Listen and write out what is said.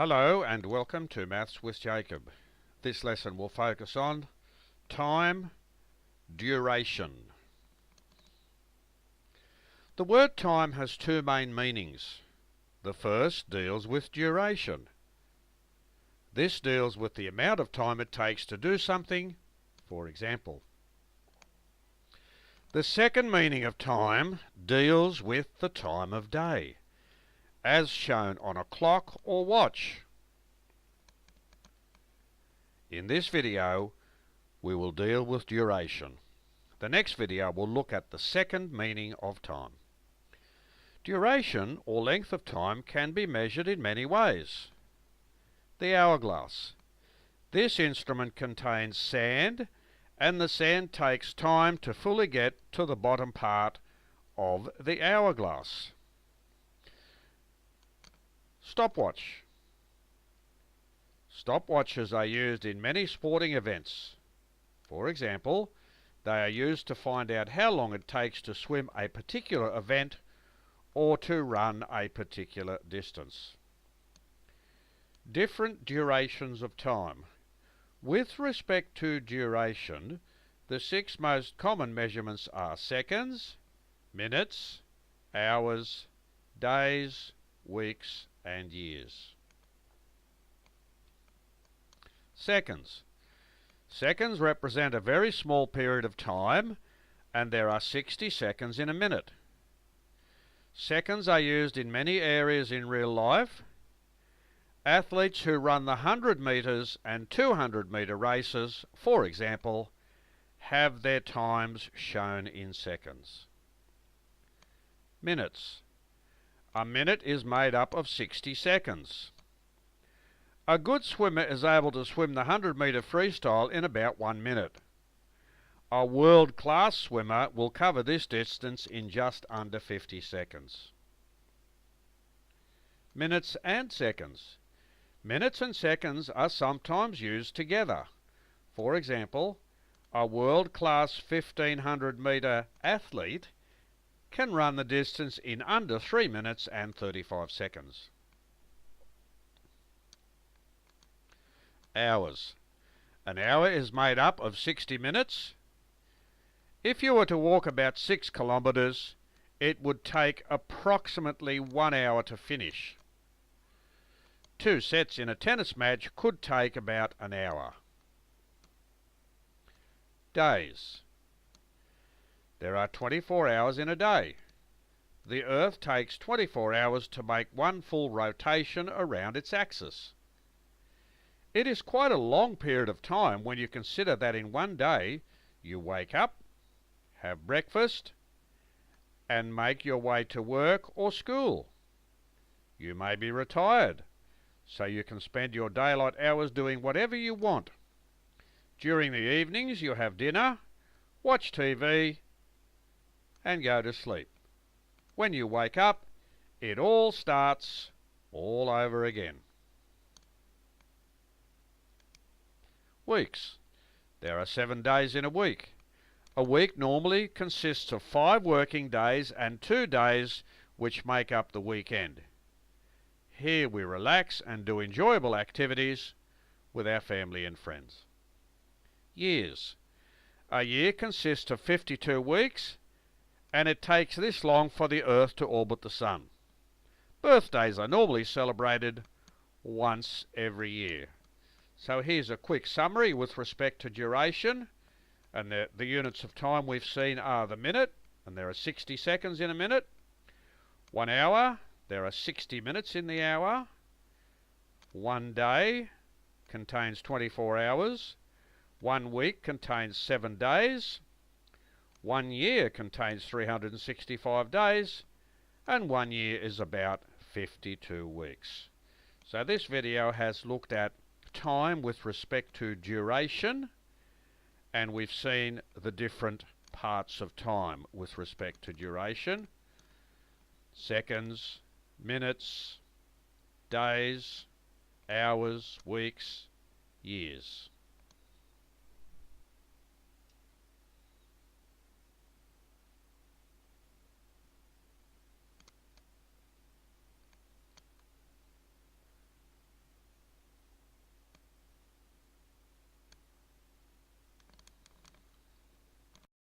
Hello and welcome to Maths with Jacob. This lesson will focus on time, duration. The word time has two main meanings. The first deals with duration. This deals with the amount of time it takes to do something, for example. The second meaning of time deals with the time of day, as shown on a clock or watch. In this video, we will deal with duration. The next video will look at the second meaning of time. Duration, or length of time, can be measured in many ways. The hourglass. This instrument contains sand, and the sand takes time to fully get to the bottom part of the hourglass. Stopwatch. Stopwatches are used in many sporting events. For example, they are used to find out how long it takes to swim a particular event or to run a particular distance. Different durations of time. With respect to duration, the six most common measurements are seconds, minutes, hours, days, weeks, and years. Seconds. Seconds represent a very small period of time, and there are 60 seconds in a minute. Seconds are used in many areas in real life. Athletes who run the 100 metres and 200 metre races, for example, have their times shown in seconds. Minutes. A minute is made up of 60 seconds. A good swimmer is able to swim the 100 metre freestyle in about 1 minute. A world-class swimmer will cover this distance in just under 50 seconds. Minutes and seconds. Minutes and seconds are sometimes used together. For example, a world-class 1500 metre athlete can run the distance in under 3 minutes and 35 seconds. Hours. An hour is made up of 60 minutes. If you were to walk about 6 kilometres, it would take approximately 1 hour to finish. 2 sets in a tennis match could take about an hour. Days. There are 24 hours in a day. The Earth takes 24 hours to make one full rotation around its axis. It is quite a long period of time when you consider that in one day you wake up, have breakfast, and make your way to work or school. You may be retired, so you can spend your daylight hours doing whatever you want. During the evenings you have dinner, watch TV, and go to sleep. When you wake up, it all starts all over again. Weeks. There are 7 days in a week. A week normally consists of 5 working days and 2 days which make up the weekend. Here we relax and do enjoyable activities with our family and friends. Years. A year consists of 52 weeks, and it takes this long for the Earth to orbit the Sun. Birthdays are normally celebrated once every year. So here's a quick summary with respect to duration, and the units of time we've seen are the minute, and there are 60 seconds in a minute. 1 hour, there are 60 minutes in the hour. 1 day contains 24 hours. 1 week contains 7 days. 1 year contains 365 days, and 1 year is about 52 weeks. So this video has looked at time with respect to duration, and we've seen the different parts of time with respect to duration: seconds, minutes, days, hours, weeks, years.